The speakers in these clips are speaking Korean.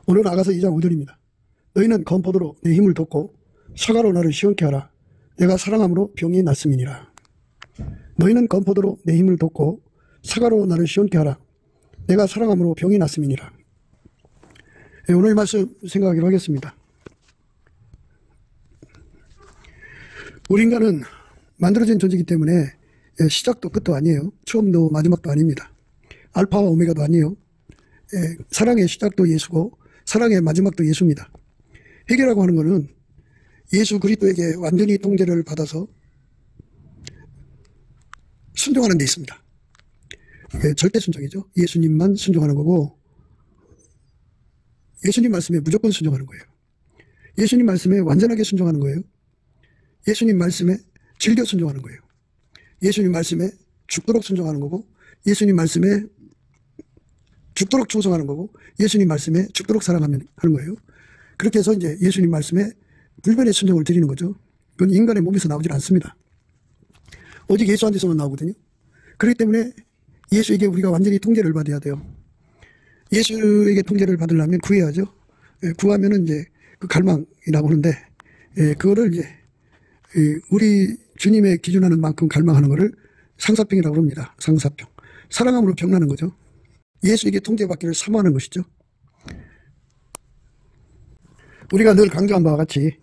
오늘 나가서 2장 5절입니다. 너희는 건포도로 내 힘을 돋고 사과로 나를 시원케 하라. 내가 사랑함으로 병이 낫음이니라. 너희는 건포도로 내 힘을 돋고 사과로 나를 시원케 하라. 내가 사랑함으로 병이 낫음이니라. 오늘 말씀 생각하기로 하겠습니다. 우리 인간은 만들어진 존재이기 때문에 시작도 끝도 아니에요. 처음도 마지막도 아닙니다. 알파와 오메가도 아니에요. 사랑의 시작도 예수고 사랑의 마지막도 예수입니다. 회개라고 하는 것은 예수 그리스도에게 완전히 통제를 받아서 순종하는 데 있습니다. 절대 순종이죠. 예수님만 순종하는 거고 예수님 말씀에 무조건 순종하는 거예요. 예수님 말씀에 완전하게 순종하는 거예요. 예수님 말씀에 즐겨 순종하는 거예요. 예수님 말씀에 죽도록 순종하는 거고 예수님 말씀에 죽도록 충성하는 거고 예수님 말씀에 죽도록 사랑하는 거예요. 그렇게 해서 이제 예수님 말씀에 불변의 순종을 드리는 거죠. 그건 인간의 몸에서 나오질 않습니다. 오직 예수한테서만 나오거든요. 그렇기 때문에 예수에게 우리가 완전히 통제를 받아야 돼요. 예수에게 통제를 받으려면 구해야죠. 구하면은 이제 그 갈망이라고 하는데, 그거를 이제 우리 주님의 기준하는 만큼 갈망하는 거를 상사병이라고 합니다. 상사병. 사랑함으로 병나는 거죠. 예수에게 통제받기를 사모하는 것이죠. 우리가 늘 강조한 바와 같이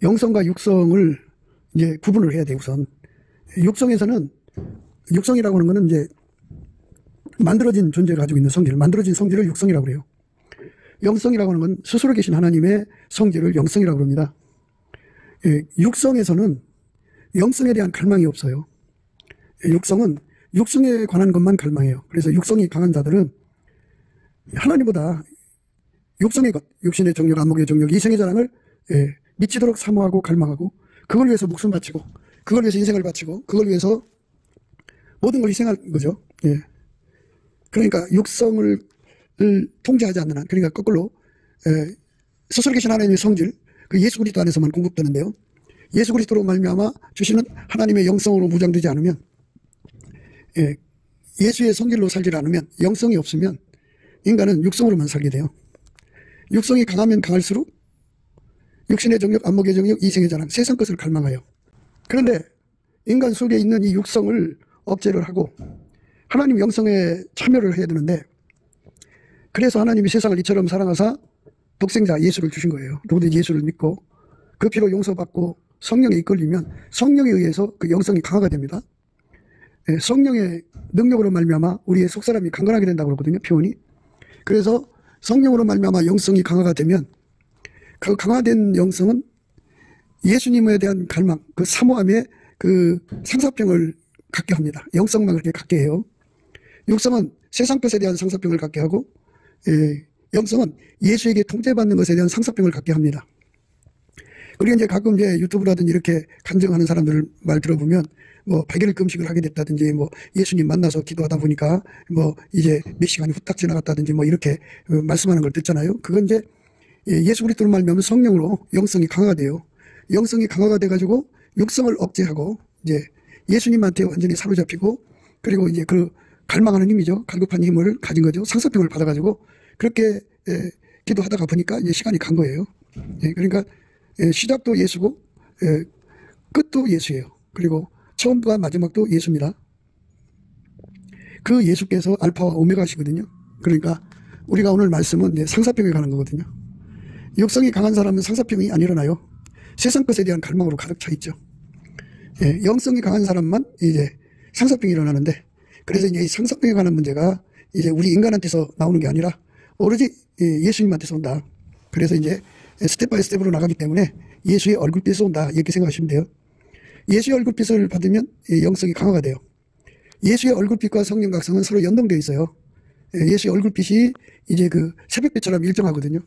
영성과 육성을 이제 구분을 해야 돼요. 우선 육성에서는 육성이라고 하는 거는 이제 만들어진 존재를 가지고 있는 성질, 만들어진 성질을 육성이라고 해요. 영성이라고 하는 건 스스로 계신 하나님의 성질을 영성이라고 합니다. 육성에서는 영성에 대한 갈망이 없어요. 육성은 육성에 관한 것만 갈망해요. 그래서 육성이 강한 자들은 하나님보다 육성의 것, 육신의 정욕, 안목의 정욕, 이생의 자랑을 미치도록 사모하고 갈망하고 그걸 위해서 목숨 바치고 그걸 위해서 인생을 바치고 그걸 위해서 모든 걸 희생한 거죠. 그러니까 육성을 통제하지 않는 한, 그러니까 거꾸로 스스로 계신 하나님의 성질, 그 예수 그리스도 안에서만 공급되는데요. 예수 그리스도로 말미암아 주시는 하나님의 영성으로 무장되지 않으면, 예수의 성질로 살지 않으면, 영성이 없으면 인간은 육성으로만 살게 돼요. 육성이 강하면 강할수록 육신의 정욕, 안목의 정욕, 이생의 자랑, 세상 것을 갈망하여. 그런데 인간 속에 있는 이 육성을 억제를 하고 하나님 영성에 참여를 해야 되는데, 그래서 하나님이 세상을 이처럼 사랑하사 독생자 예수를 주신 거예요. 누구든지 예수를 믿고 그 피로 용서받고 성령에 이끌리면 성령에 의해서 그 영성이 강화가 됩니다. 성령의 능력으로 말미암아 우리의 속사람이 강건하게 된다고 그러거든요. 표현이. 그래서 성령으로 말미암아 영성이 강화가 되면 그 강화된 영성은 예수님에 대한 갈망, 그 사모함의 그 상사병을 갖게 합니다. 영성만 그렇게 갖게 해요. 육성은 세상 것에 대한 상사병을 갖게 하고, 영성은 예수에게 통제받는 것에 대한 상사병을 갖게 합니다. 그리고 이제 가끔 이제 유튜브라든지 이렇게 간증하는 사람들 말 들어보면 뭐 100일 금식을 하게 됐다든지 뭐 예수님 만나서 기도하다 보니까 뭐 이제 몇 시간이 후딱 지나갔다든지 뭐 이렇게 말씀하는 걸 듣잖아요. 그건 이제 예수 그리스도를 말미암아 성령으로 영성이 강화가 돼요. 영성이 강화가 돼가지고 육성을 억제하고 이제 예수님한테 완전히 사로잡히고, 그리고 이제 그 갈망하는 힘이죠. 갈급한 힘을 가진 거죠. 상사병을 받아가지고 그렇게 기도하다가 보니까 이제 시간이 간 거예요. 그러니까 시작도 예수고 끝도 예수예요. 그리고 처음과 마지막도 예수입니다. 그 예수께서 알파와 오메가시거든요. 그러니까 우리가 오늘 말씀은 이제 상사병에 관한 거거든요. 육성이 강한 사람은 상사병이 안 일어나요. 세상 것에 대한 갈망으로 가득 차 있죠. 영성이 강한 사람만 이제 상사병이 일어나는데, 그래서 이제 이 상사병에 관한 문제가 이제 우리 인간한테서 나오는 게 아니라 오로지 예수님한테서 온다. 그래서 이제 스텝 바이 스텝으로 나가기 때문에 예수의 얼굴빛에서 온다. 이렇게 생각하시면 돼요. 예수의 얼굴빛을 받으면 영성이 강화가 돼요. 예수의 얼굴빛과 성령 각성은 서로 연동되어 있어요. 예수의 얼굴빛이 이제 그 새벽빛처럼 일정하거든요.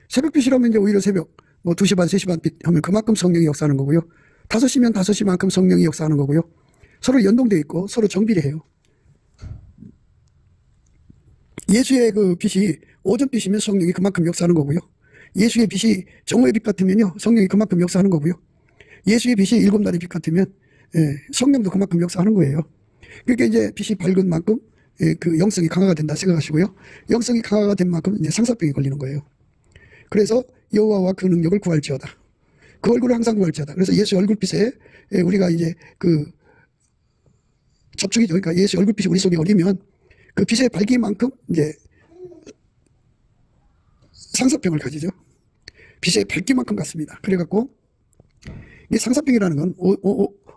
새벽빛이라면 이제 오히려 새벽, 뭐 2시 반, 3시 반 빛 하면 그만큼 성령이 역사하는 거고요. 5시면 5시만큼 성령이 역사하는 거고요. 서로 연동되어 있고 서로 정비례해요. 예수의 그 빛이 오전빛이면 성령이 그만큼 역사하는 거고요. 예수의 빛이 정오의 빛 같으면요, 성령이 그만큼 역사하는 거고요. 예수의 빛이 7날의 빛 같으면 성령도 그만큼 역사하는 거예요. 그러니까 이제 빛이 밝은 만큼 그 영성이 강화가 된다 생각하시고요. 영성이 강화가 된 만큼 이제 상사병이 걸리는 거예요. 그래서 여호와와 그 능력을 구할지어다. 그 얼굴을 항상 구할지어다. 그래서 예수의 얼굴빛에 우리가 이제 그 접촉이죠. 그러니까 예수의 얼굴빛이 우리 속에 어리면 그 빛의 밝기만큼 이제 상사병을 가지죠. 빛의 밝기만큼 같습니다. 그래갖고 이 상사병이라는 건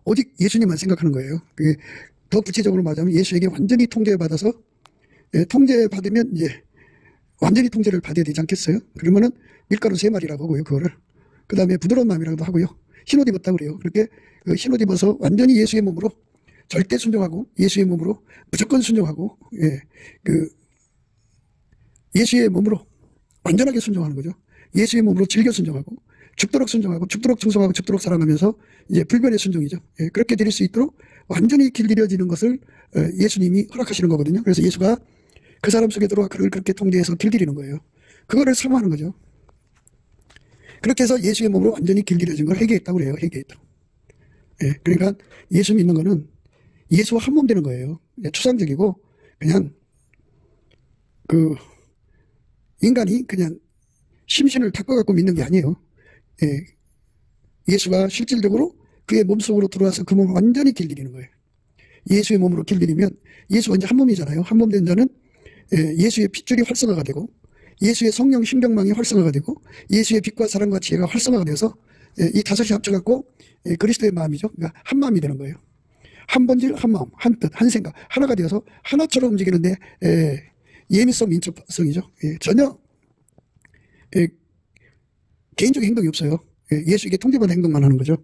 오직 예수님만 생각하는 거예요. 더 구체적으로 말하자면 예수에게 완전히 통제받아서 통제받으면 이제 완전히 통제를 받아야 되지 않겠어요? 그러면은 밀가루 3마리라고 하고요. 그거를. 그 다음에 부드러운 마음이라고도 하고요. 흰옷 입었다 그래요. 그렇게 그 흰옷 입어서 완전히 예수의 몸으로 절대 순종하고 예수의 몸으로 무조건 순종하고 예수의 몸으로 완전하게 순종하는 거죠. 예수의 몸으로 즐겨 순종하고 죽도록 순종하고 죽도록 충성하고 죽도록 사랑하면서 이제 불변의 순종이죠. 그렇게 드릴 수 있도록 완전히 길들여지는 것을 예수님이 허락하시는 거거든요. 그래서 예수가 그 사람 속에 들어와 그를 그렇게 통제해서 길들이는 거예요. 그거를 사모하는 거죠. 그렇게 해서 예수의 몸으로 완전히 길들여진 걸 회개했다고 그래요. 회개했다고. 그러니까 예수 믿는 거는 예수와 한 몸 되는 거예요. 추상적이고 그냥 그 인간이 그냥 심신을 바꿔갖고 믿는 게 아니에요. 예수가 실질적으로 그의 몸속으로 들어와서 그 몸을 완전히 길들이는 거예요. 예수의 몸으로 길들이면 예수가 이제 한 몸이잖아요. 한 몸 된 자는 예수의 핏줄이 활성화가 되고 예수의 성령 신경망이 활성화가 되고 예수의 빛과 사랑과 지혜가 활성화가 돼서 이 다섯이 합쳐갖고 그리스도의 마음이죠. 그러니까 한 마음이 되는 거예요. 한 본질, 한 마음, 한 뜻, 한 생각 하나가 되어서 하나처럼 움직이는데 예민성, 민첩성이죠. 전혀 개인적인 행동이 없어요. 예수에게 통제받은 행동만 하는 거죠.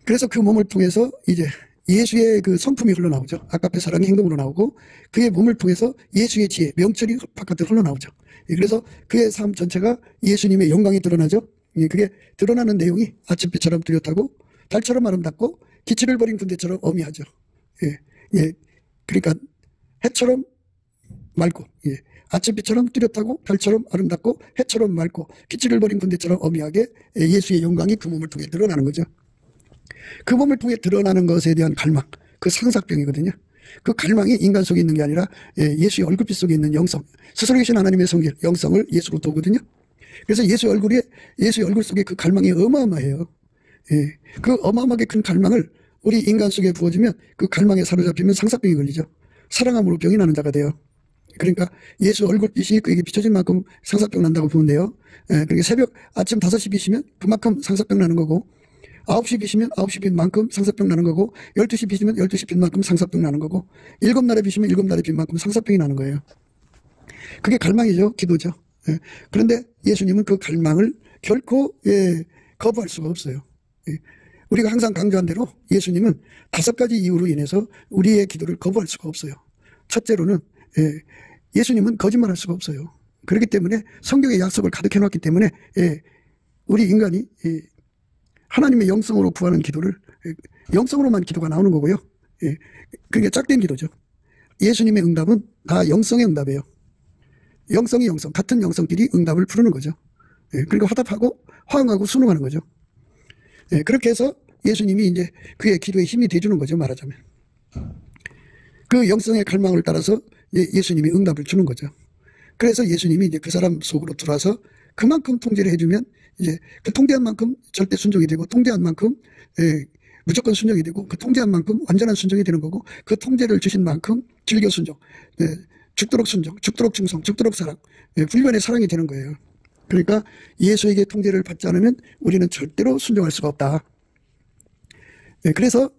그래서 그 몸을 통해서 이제 예수의 그 성품이 흘러나오죠. 아까의 사랑의 행동으로 나오고 그의 몸을 통해서 예수의 지혜, 명철이 바깥으로 흘러나오죠. 그래서 그의 삶 전체가 예수님의 영광이 드러나죠. 그게 드러나는 내용이 아침빛처럼 뚜렷하고 달처럼 아름답고 기치를 버린 군대처럼 어미하죠. 그러니까 해처럼 맑고 아침빛처럼 뚜렷하고 달처럼 아름답고 해처럼 맑고 기치를 버린 군대처럼 어미하게 예수의 영광이 그 몸을 통해 드러나는 거죠. 그 몸을 통해 드러나는 것에 대한 갈망, 그 상사병이거든요. 그 갈망이 인간 속에 있는 게 아니라 예수의 얼굴빛 속에 있는 영성, 스스로 계신 하나님의 성질, 영성을 예수로 도거든요. 그래서 예수의 얼굴 속에 그 갈망이 어마어마해요. 그 어마어마하게 큰 갈망을 우리 인간 속에 부어주면 그 갈망에 사로잡히면 상사병이 걸리죠. 사랑함으로 병이 나는 자가 돼요. 그러니까 예수 얼굴빛이 그에게 비춰진 만큼 상사병 난다고 보면 돼요. 그러니까 새벽 아침 5시 빛이면 그만큼 상사병 나는 거고 9시 빛이면 9시 빛만큼 상사병 나는 거고 12시 빛이면 12시 빛만큼 상사병 나는 거고 7날의 빛이면 7날의 빛만큼 상사병이 나는 거예요. 그게 갈망이죠. 기도죠. 그런데 예수님은 그 갈망을 결코 거부할 수가 없어요. 우리가 항상 강조한 대로 예수님은 5가지 이유로 인해서 우리의 기도를 거부할 수가 없어요. 첫째로는 예수님은 거짓말할 수가 없어요. 그렇기 때문에 성경의 약속을 가득 해놨기 때문에 우리 인간이 하나님의 영성으로 구하는 기도를 영성으로만 기도가 나오는 거고요. 그게 짝된 기도죠. 예수님의 응답은 다 영성의 응답이에요. 영성이 영성, 같은 영성끼리 응답을 부르는 거죠. 그리고 화답하고 화응하고 순응하는 거죠. 그렇게 해서 예수님이 이제 그의 기도에 힘이 돼주는 거죠. 말하자면 그 영성의 갈망을 따라서 예수님이 응답을 주는 거죠. 그래서 예수님이 이제 그 사람 속으로 들어와서 그만큼 통제를 해주면 이제 그 통제한 만큼 절대 순종이 되고 통제한 만큼 무조건 순종이 되고 그 통제한 만큼 완전한 순종이 되는 거고 그 통제를 주신 만큼 즐겨 순종, 죽도록 순종, 죽도록 충성, 죽도록 사랑, 불변의 사랑이 되는 거예요. 그러니까 예수에게 통제를 받지 않으면 우리는 절대로 순종할 수가 없다. 그래서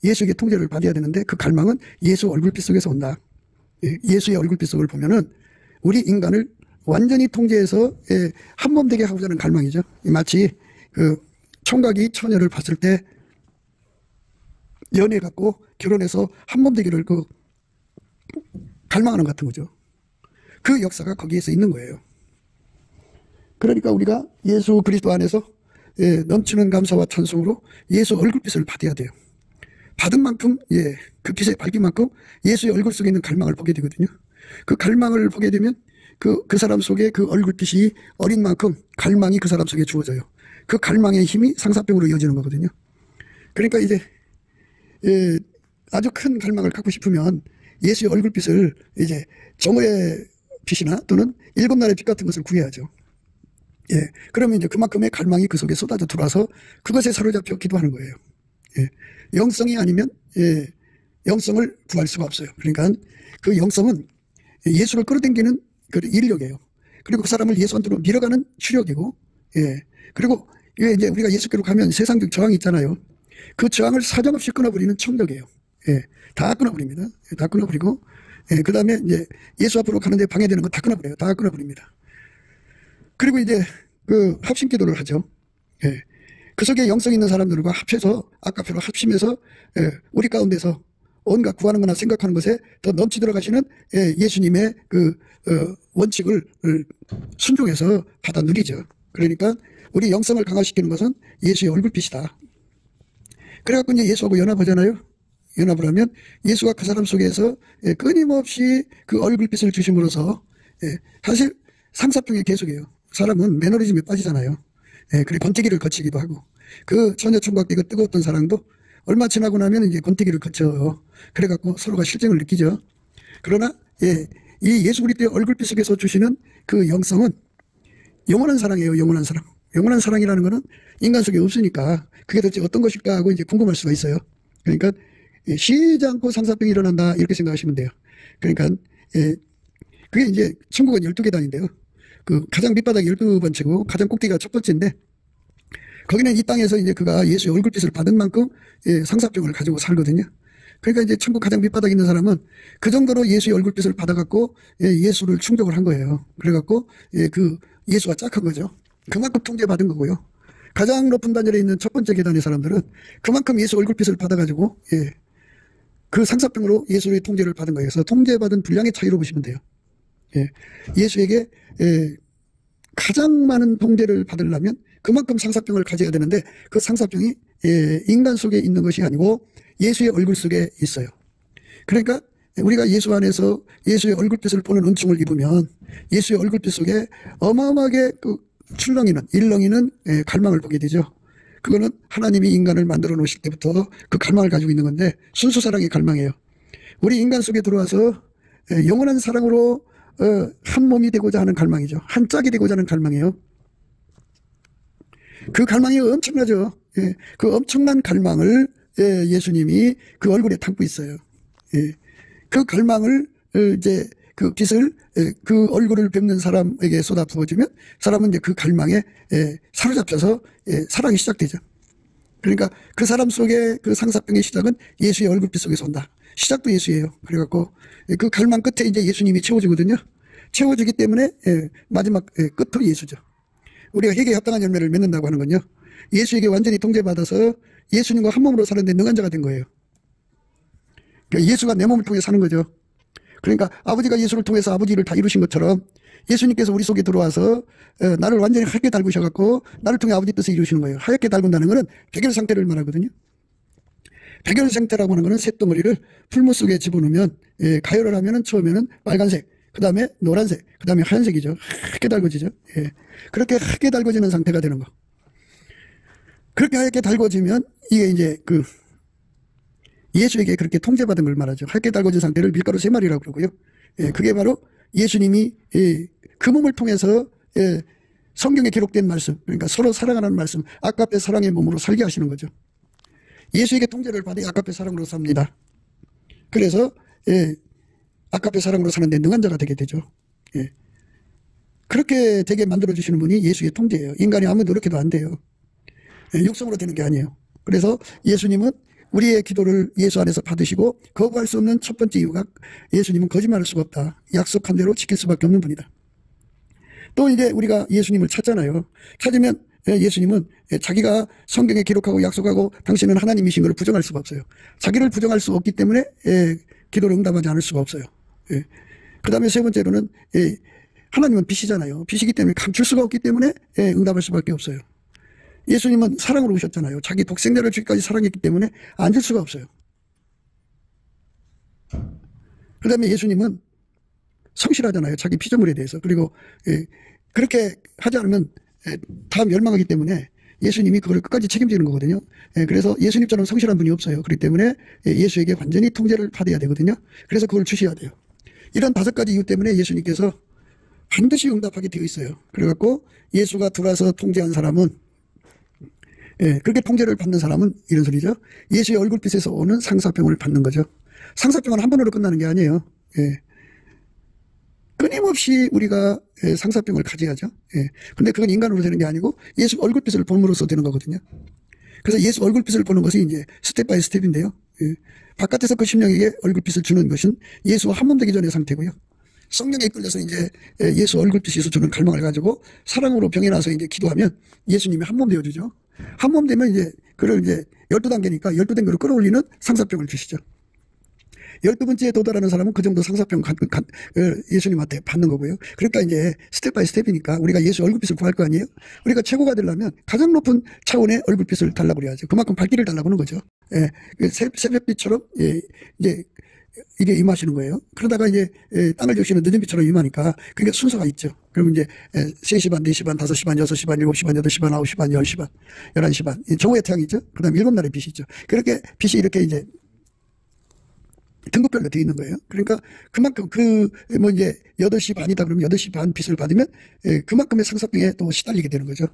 예수에게 통제를 받아야 되는데 그 갈망은 예수 얼굴빛 속에서 온다. 예수의 얼굴빛 속을 보면은 우리 인간을 완전히 통제해서 한 몸 되게 하고자 하는 갈망이죠. 마치 그 총각이 처녀를 봤을 때 연애 갖고 결혼해서 한 몸 되기를 그 갈망하는 것 같은 거죠. 그 역사가 거기에서 있는 거예요. 그러니까 우리가 예수 그리스도 안에서 넘치는 감사와 찬송으로 예수 얼굴빛을 받아야 돼요. 받은 만큼 그 빛의 밝긴 만큼 예수의 얼굴 속에 있는 갈망을 보게 되거든요. 그 갈망을 보게 되면 그 사람 속에 그 얼굴빛이 어린 만큼 갈망이 그 사람 속에 주어져요. 그 갈망의 힘이 상사병으로 이어지는 거거든요. 그러니까 이제 아주 큰 갈망을 갖고 싶으면 예수의 얼굴빛을 이제 정오의 빛이나 또는 일곱 날의 빛 같은 것을 구해야죠. 예. 그러면 이제 그만큼의 갈망이 그 속에 쏟아져 들어와서 그것에 사로잡혀 기도하는 거예요. 예. 영성이 아니면, 예, 영성을 구할 수가 없어요. 그러니까 그 영성은 예수를 끌어당기는 그 인력이에요. 그리고 그 사람을 예수 안으로 밀어가는 추력이고, 예. 그리고 이제 우리가 예수께로 가면 세상적 저항이 있잖아요. 그 저항을 사정없이 끊어버리는 청력이에요. 예. 다 끊어버립니다. 예, 다 끊어버리고, 예. 그 다음에 이제 예수 앞으로 가는데 방해되는 거 다 끊어버려요. 다 끊어버립니다. 그리고 이제 그 합심 기도를 하죠. 예. 그 속에 영성 있는 사람들과 합해서 아까표로 합심해서, 예, 우리 가운데서 온갖 구하는 거나 생각하는 것에 더 넘치도록 하시는, 예, 예수님의 그 원칙을 순종해서 받아 누리죠. 그러니까 우리 영성을 강화시키는 것은 예수의 얼굴빛이다. 그래갖고 이제 예수하고 연합하잖아요. 연합을 하면 예수가 그 사람 속에서, 예, 끊임없이 그 얼굴빛을 주심으로써, 예, 사실 상사병의 계속이에요. 사람은 매너리즘에 빠지잖아요. 예, 그리고 권태기를 거치기도 하고, 그 처녀총각 때 그 뜨거웠던 사랑도 얼마 지나고 나면 이제 권태기를 거쳐요. 그래갖고 서로가 실증을 느끼죠. 그러나, 예, 이 예수 그리스도의 얼굴빛 속에서 주시는 그 영성은 영원한 사랑이에요. 영원한 사랑. 영원한 사랑이라는 거는 인간 속에 없으니까 그게 도대체 어떤 것일까 하고 이제 궁금할 수가 있어요. 그러니까, 예, 쉬지 않고 상사병이 일어난다 이렇게 생각하시면 돼요. 그러니까, 예, 그게 이제 천국은 12계단인데요. 그 가장 밑바닥이 12번째고 가장 꼭대기가 첫 번째인데, 거기는 이 땅에서 이제 그가 예수의 얼굴빛을 받은 만큼, 예, 상사병을 가지고 살거든요. 그러니까 이제 천국 가장 밑바닥에 있는 사람은 그 정도로 예수의 얼굴빛을 받아갖고, 예, 예수를 충족을 한 거예요. 그래갖고, 예, 그 예수가 짝한 거죠. 그만큼 통제받은 거고요. 가장 높은 단열에 있는 첫 번째 계단의 사람들은 그만큼 예수 얼굴빛을 받아가지고, 예, 그 상사병으로 예수의 통제를 받은 거예요. 그래서 통제받은 분량의 차이로 보시면 돼요. 예, 예수에게, 예, 가장 많은 통제를 받으려면 그만큼 상사병을 가져야 되는데 그 상사병이, 예, 인간 속에 있는 것이 아니고 예수의 얼굴 속에 있어요. 그러니까 우리가 예수 안에서 예수의 얼굴빛을 보는 은총을 입으면 예수의 얼굴빛 속에 어마어마하게 그 출렁이는, 일렁이는, 예, 갈망을 보게 되죠. 그거는 하나님이 인간을 만들어 놓으실 때부터 그 갈망을 가지고 있는 건데 순수 사랑의 갈망이에요. 우리 인간 속에 들어와서, 예, 영원한 사랑으로 한 몸이 되고자 하는 갈망이죠. 한 짝이 되고자 하는 갈망이에요. 그 갈망이 엄청나죠. 예, 그 엄청난 갈망을, 예, 예수님이 그 얼굴에 담고 있어요. 예, 그 갈망을, 이제 그 빛을, 예, 그 얼굴을 뵙는 사람에게 쏟아 부어주면 사람은 이제 그 갈망에, 예, 사로잡혀서, 예, 사랑이 시작되죠. 그러니까 그 사람 속에 그 상사병의 시작은 예수의 얼굴빛 속에서 온다. 시작도 예수예요. 그래갖고 그 갈망 끝에 이제 예수님이 채워주거든요. 채워주기 때문에, 예, 마지막, 예, 끝도 예수죠. 우리가 회개에 합당한 열매를 맺는다고 하는 건요, 예수에게 완전히 통제받아서 예수님과 한 몸으로 사는데 능한 자가 된 거예요. 그러니까 예수가 내 몸을 통해 사는 거죠. 그러니까 아버지가 예수를 통해서 아버지를 다 이루신 것처럼 예수님께서 우리 속에 들어와서, 나를 완전히 하얗게 달구셔갖고 나를 통해 아버지 뜻을 이루시는 거예요. 하얗게 달군다는 것은 백열 상태를 말하거든요. 백열 상태라고 하는 것은 쇳덩어리를 풀무 속에 집어넣으면, 예, 가열을 하면은 처음에는 빨간색, 그 다음에 노란색, 그 다음에 하얀색이죠. 하얗게 달궈지죠. 예. 그렇게 하얗게 달궈지는 상태가 되는 거. 그렇게 하얗게 달궈지면 이게 이제 그 예수에게 그렇게 통제받은 걸 말하죠. 하얗게 달궈진 상태를 밀가루 3마리라고 그러고요. 예, 그게 바로 예수님이, 예, 그 몸을 통해서, 예, 성경에 기록된 말씀, 그러니까 서로 사랑하는 말씀, 아까페 사랑의 몸으로 살게 하시는 거죠. 예수에게 통제를 받아 아까페 사랑으로 삽니다. 그래서, 예, 아까페 사랑으로 사는데 능한 자가 되게 되죠. 예. 그렇게 되게 만들어주시는 분이 예수의 통제예요. 인간이 아무 노력해도 안 돼요. 예, 육성으로 되는 게 아니에요. 그래서 예수님은 우리의 기도를 예수 안에서 받으시고 거부할 수 없는 첫 번째 이유가 예수님은 거짓말할 수가 없다. 약속한 대로 지킬 수밖에 없는 분이다. 또 이제 우리가 예수님을 찾잖아요. 찾으면, 예, 예수님은 자기가 성경에 기록하고 약속하고 당신은 하나님이신 것을 부정할 수가 없어요. 자기를 부정할 수 없기 때문에, 예, 기도를 응답하지 않을 수가 없어요. 예. 그 다음에 세 번째로는, 예, 하나님은 빛이잖아요. 빛이기 때문에 감출 수가 없기 때문에, 예, 응답할 수밖에 없어요. 예수님은 사랑으로 오셨잖아요. 자기 독생자를 주기까지 사랑했기 때문에 앉을 수가 없어요. 그 다음에 예수님은 성실하잖아요. 자기 피조물에 대해서. 그리고, 예, 그렇게 하지 않으면, 예, 다 멸망하기 때문에 예수님이 그걸 끝까지 책임지는 거거든요. 그래서 예수님처럼 성실한 분이 없어요. 그렇기 때문에 예수에게 완전히 통제를 받아야 되거든요. 그래서 그걸 주셔야 돼요. 이런 5가지 이유 때문에 예수님께서 반드시 응답하게 되어 있어요. 그래갖고 예수가 들어와서 통제한 사람은, 그렇게 통제를 받는 사람은 이런 소리죠. 예수의 얼굴빛에서 오는 상사병을 받는 거죠. 상사병은 한 번으로 끝나는 게 아니에요. 끊임없이 우리가 상사병을 가져야죠. 근데 그건 인간으로 되는 게 아니고 예수 얼굴빛을 봄으로써 되는 거거든요. 그래서 예수 얼굴빛을 보는 것이 이제 스텝 바이 스텝인데요. 바깥에서 그 심령에게 얼굴빛을 주는 것은 예수와 한 몸 되기 전의 상태고요. 성령에 이끌려서 이제 예수 얼굴빛에서 주는 갈망을 가지고 사랑으로 병에 나서 이제 기도하면 예수님이 한 몸 되어주죠. 한 몸 되면 이제 그를 이제 12단계니까 12단계로 끌어올리는 상사병을 주시죠. 12번째에 도달하는 사람은 그 정도 상사병 예수님한테 받는 거고요. 그러니까 이제 스텝 바이 스텝이니까 우리가 예수 얼굴빛을 구할 거 아니에요? 우리가 최고가 되려면 가장 높은 차원의 얼굴빛을 달라고 그래야죠. 그만큼 발길을 달라고 하는 거죠. 새벽빛처럼, 이제 이게 임하시는 거예요. 그러다가 이제 땅을 적시는 늦은 빛처럼 임하니까 그게 순서가 있죠. 그러면 이제 3시 반, 4시 반, 5시 반, 6시 반, 7시 반, 8시 반, 9시 반, 10시 반, 11시 반. 정오의 태양이 있죠. 그 다음에 7날의 빛이 있죠. 그렇게 빛이 이렇게 이제 등급별로 되어 있는 거예요. 그러니까 그만큼 이제 8시 반이다 그러면 8시 반 빛을 받으면 그만큼의 상사병에 또 시달리게 되는 거죠.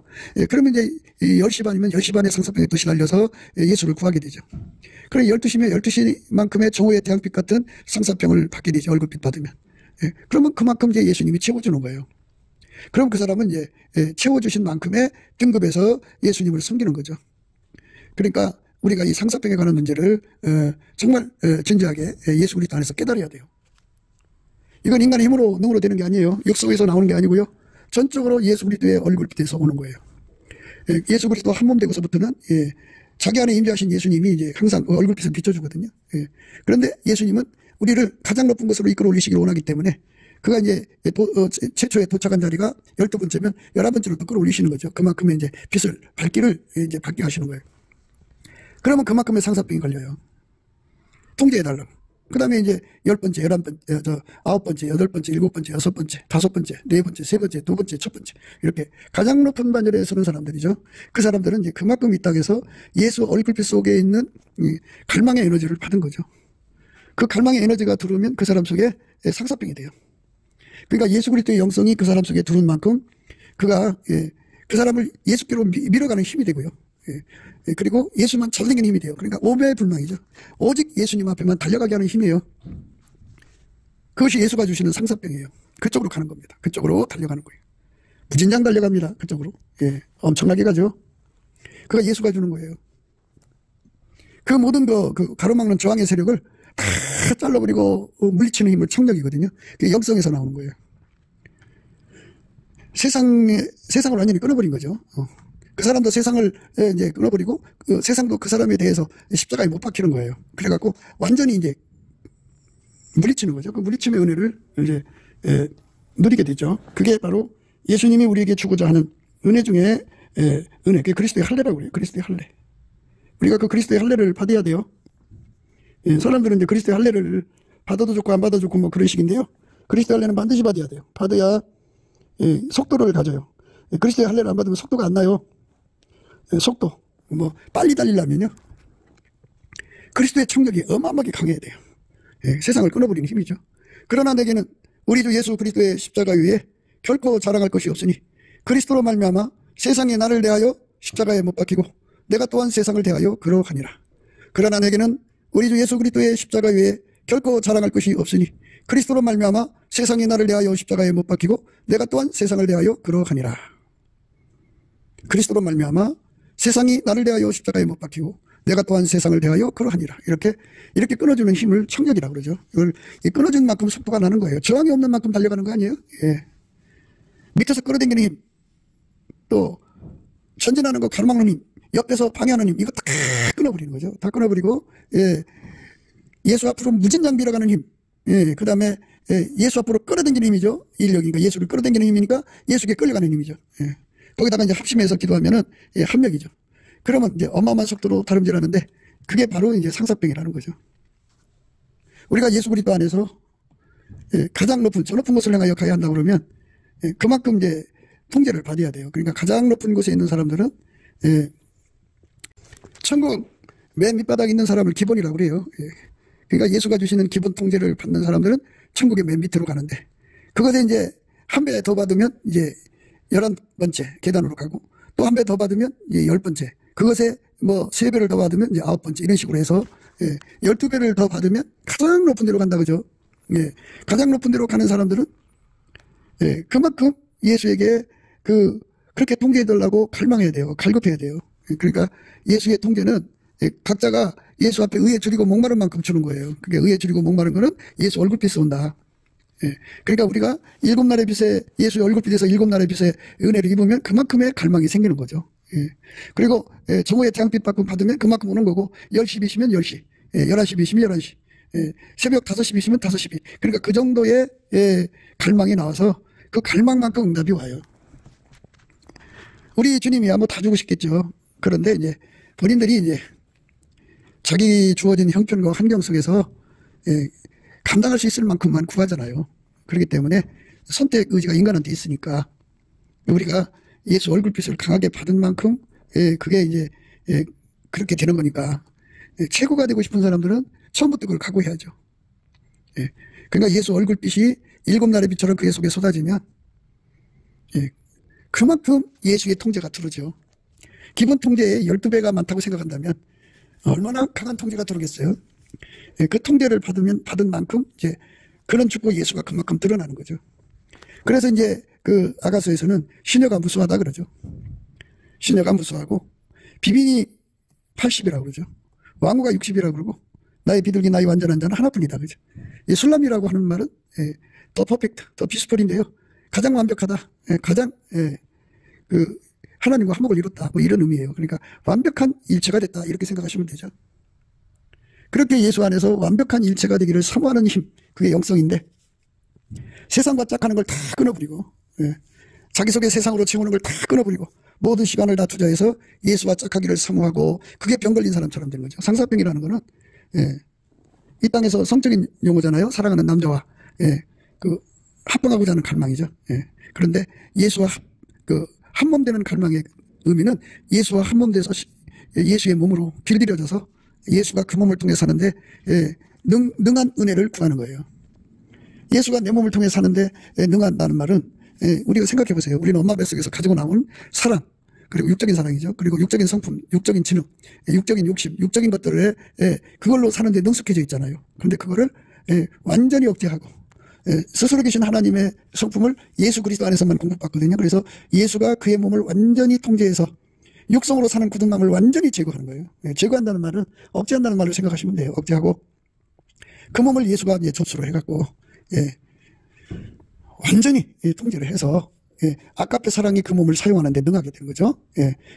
그러면 이제 10시 반이면 10시 반의 상사병에 또 시달려서 예수를 구하게 되죠. 그럼 12시면 12시만큼의 정오의 태양빛 같은 상사병을 받게 되죠. 얼굴빛 받으면. 그러면 그만큼 이제 예수님이 채워주는 거예요. 그럼 그 사람은 이제 채워주신 만큼의 등급에서 예수님을 섬기는 거죠. 그러니까 우리가 이 상사병에 관한 문제를 정말 진지하게 예수 그리스도 안에서 깨달아야 돼요. 이건 인간의 힘으로 능으로 되는 게 아니에요. 육성에서 나오는 게 아니고요. 전적으로 예수 그리스도의 얼굴빛에서 오는 거예요. 예수 그리스도 한 몸 되고서부터는 자기 안에 임재하신 예수님이 이제 항상 얼굴빛을 비춰주거든요. 그런데 예수님은 우리를 가장 높은 곳으로 이끌어 올리시기를 원하기 때문에 그가 이제 최초에 도착한 자리가 12번째면 11번째로 또 끌어올리시는 거죠. 그만큼의 이제 빛을 발길을 이제 받게 하시는 거예요. 그러면 그만큼의 상사병이 걸려요. 통제해달라고. 그 다음에 이제 10번째, 11번째, 9번째, 8번째, 7번째, 6번째, 5번째, 4번째, 3번째, 2번째, 1번째. 이렇게 가장 높은 반열에 서는 사람들이죠. 그 사람들은 이제 그만큼 이 땅에서 예수 얼굴빛 속에 있는 갈망의 에너지를 받은 거죠. 그 갈망의 에너지가 들어오면 그 사람 속에 상사병이 돼요. 그러니까 예수 그리스도의 영성이 그 사람 속에 들어온 만큼 그가 그 사람을 예수께로 밀어가는 힘이 되고요. 그리고 예수만 잘생긴 힘이 돼요. 그러니까 오배불망이죠. 오직 예수님 앞에만 달려가게 하는 힘이에요. 그것이 예수가 주시는 상사병이에요. 그쪽으로 가는 겁니다. 그쪽으로 달려가는 거예요. 무진장 달려갑니다. 그쪽으로. 엄청나게 가죠. 그가 예수가 주는 거예요. 그 모든 그 가로막는 저항의 세력을 다 잘라버리고 물리치는 힘을 청력이거든요. 그게 영성에서 나오는 거예요. 세상을 완전히 끊어버린 거죠. 그 사람도 세상을 이제 끊어버리고 그 세상도 그 사람에 대해서 십자가에 못 박히는 거예요. 그래갖고 완전히 이제 물리치는 거죠. 그 물리침의 은혜를 이제 누리게 되죠. 그게 바로 예수님이 우리에게 주고자 하는 은혜 중에 은혜. 그게 그리스도의 할례라고 그래요. 그리스도의 할례. 우리가 그 그리스도의 할례를 받아야 돼요. 사람들은 이제 그리스도의 할례를 받아도 좋고 안 받아도 좋고 뭐 그런 식인데요. 그리스도의 할례는 반드시 받아야 돼요. 받아야 속도를 가져요. 그리스도의 할례를 안 받으면 속도가 안 나요. 속도 뭐 빨리 달리려면요 그리스도의 청력이 어마어마하게 강해야 돼요. 세상을 끊어버리는 힘이죠. 그러나 내게는 우리 주 예수 그리스도의 십자가 위에 결코 자랑할 것이 없으니 그리스도로 말미암아 세상이 나를 대하여 십자가에 못 박히고 내가 또한 세상을 대하여 그러하니라. 그러나 내게는 우리 주 예수 그리스도의 십자가 위에 결코 자랑할 것이 없으니 그리스도로 말미암아 세상이 나를 대하여 십자가에 못 박히고 내가 또한 세상을 대하여 그러하니라. 그리스도로 말미암아 세상이 나를 대하여 십자가에 못 박히고 내가 또한 세상을 대하여 그러하니라. 이렇게 끊어주는 힘을 청력이라고 그러죠. 이걸 끊어준 만큼 속도가 나는 거예요. 저항이 없는 만큼 달려가는 거 아니에요? 밑에서 끌어당기는 힘, 또 전진하는 거 가로막는 힘, 옆에서 방해하는 힘, 이거 다 끊어버리는 거죠. 다 끊어버리고 예수 앞으로 무진장 밀어가는 힘, 그 다음에 예수 앞으로 끌어당기는 힘이죠. 인력이니까 예수를 끌어당기는 힘이니까 예수께 끌려가는 힘이죠. 거기다가 이제 합심해서 기도하면은 합력이죠. 그러면 이제 어마어마한 속도로 다름질하는데 그게 바로 이제 상사병이라는 거죠. 우리가 예수 그리스도 안에서 가장 높은 저 높은 곳을 향하여 가야 한다고 그러면 그만큼 이제 통제를 받아야 돼요. 그러니까 가장 높은 곳에 있는 사람들은 예, 천국 맨 밑바닥에 있는 사람을 기본이라고 그래요. 예. 그러니까 예수가 주시는 기본 통제를 받는 사람들은 천국의 맨 밑으로 가는데, 그것에 이제 한 배 더 받으면 이제 11번째 계단으로 가고, 또 한 배 더 받으면 이제 10번째, 그것에 뭐 3배를 더 받으면 이제 9번째, 이런 식으로 해서 12배를 더 받으면 가장 높은 데로 간다, 그죠? 예. 가장 높은 데로 가는 사람들은 그만큼 예수에게 그렇게 통제해달라고 갈망해야 돼요. 갈급해야 돼요. 그러니까 예수의 통제는 각자가 예수 앞에 의에 줄이고 목마른 만큼 주는 거예요. 그게 의에 줄이고 목마른 거는 예수 얼굴빛이 온다. 그러니까 우리가 7날의 빛에, 예수의 얼굴빛에서 7날의 빛에 은혜를 입으면 그만큼의 갈망이 생기는 거죠. 그리고 정오의 태양빛 받으면 그만큼 오는 거고, 10시 비시면 10시, 11시 비시면 11시, 새벽 5시 비시면 5시 비. 그러니까 그 정도의 갈망이 나와서 그 갈망만큼 응답이 와요. 우리 주님이야 뭐 다 주고 싶겠죠. 그런데 이제 본인들이 이제 자기 주어진 형편과 환경 속에서 감당할 수 있을 만큼만 구하잖아요. 그렇기 때문에 선택 의지가 인간한테 있으니까 우리가 예수 얼굴빛을 강하게 받은 만큼 그게 이제 그렇게 되는 거니까, 최고가 되고 싶은 사람들은 처음부터 그걸 각오해야죠. 그러니까 예수 얼굴빛이 7날의 빛처럼 그의 속에 쏟아지면 그만큼 예수의 통제가 들어오죠. 기본 통제에 12배가 많다고 생각한다면 얼마나 강한 통제가 들어오겠어요. 그 통제를 받은 만큼 이제 그런 축복 예수가 그만큼 드러나는 거죠. 그래서 이제 그 아가서에서는 시녀가 무수하다 그러죠. 시녀가 무수하고 비빈이 80이라고 그러죠. 왕후가 60이라고 그러고 나의 비둘기 나의 완전한 자는 하나뿐이다 그죠. 이 술람이라고 하는 말은 더 퍼펙트, 더 피스풀인데요. 가장 완벽하다, 가장 그 하나님과 화목을 이뤘다, 뭐 이런 의미예요. 그러니까 완벽한 일체가 됐다, 이렇게 생각하시면 되죠. 그렇게 예수 안에서 완벽한 일체가 되기를 사모하는 힘, 그게 영성인데, 세상과 짝하는 걸 다 끊어버리고, 자기 속에 세상으로 채우는 걸 다 끊어버리고 모든 시간을 다 투자해서 예수와 짝하기를 사모하고, 그게 병 걸린 사람처럼 된 거죠. 상사병이라는 거는 이 땅에서 성적인 용어잖아요. 사랑하는 남자와 그 합방하고자 하는 갈망이죠. 그런데 예수와 한 몸 되는 갈망의 의미는 예수와 한 몸 돼서 예수의 몸으로 길들여져서 예수가 그 몸을 통해 사는데 능한 은혜를 구하는 거예요. 예수가 내 몸을 통해 사는데 능한다는 말은, 우리가 생각해 보세요. 우리는 엄마 뱃속에서 가지고 나온 사랑, 그리고 육적인 사랑이죠. 그리고 육적인 성품, 육적인 진흙, 육적인 욕심, 육적인 것들에 그걸로 사는데 능숙해져 있잖아요. 그런데 그거를 완전히 억제하고 스스로 계신 하나님의 성품을 예수 그리스도 안에서만 공급받거든요. 그래서 예수가 그의 몸을 완전히 통제해서 육성으로 사는 굳은맘을 완전히 제거하는 거예요. 제거한다는 말은 억제한다는 말을 생각하시면 돼요. 억제하고 그 몸을 예수가 이제 접수를 해갖고 완전히 통제를 해서 아까페 사랑이 그 몸을 사용하는데 능하게 되는 거죠.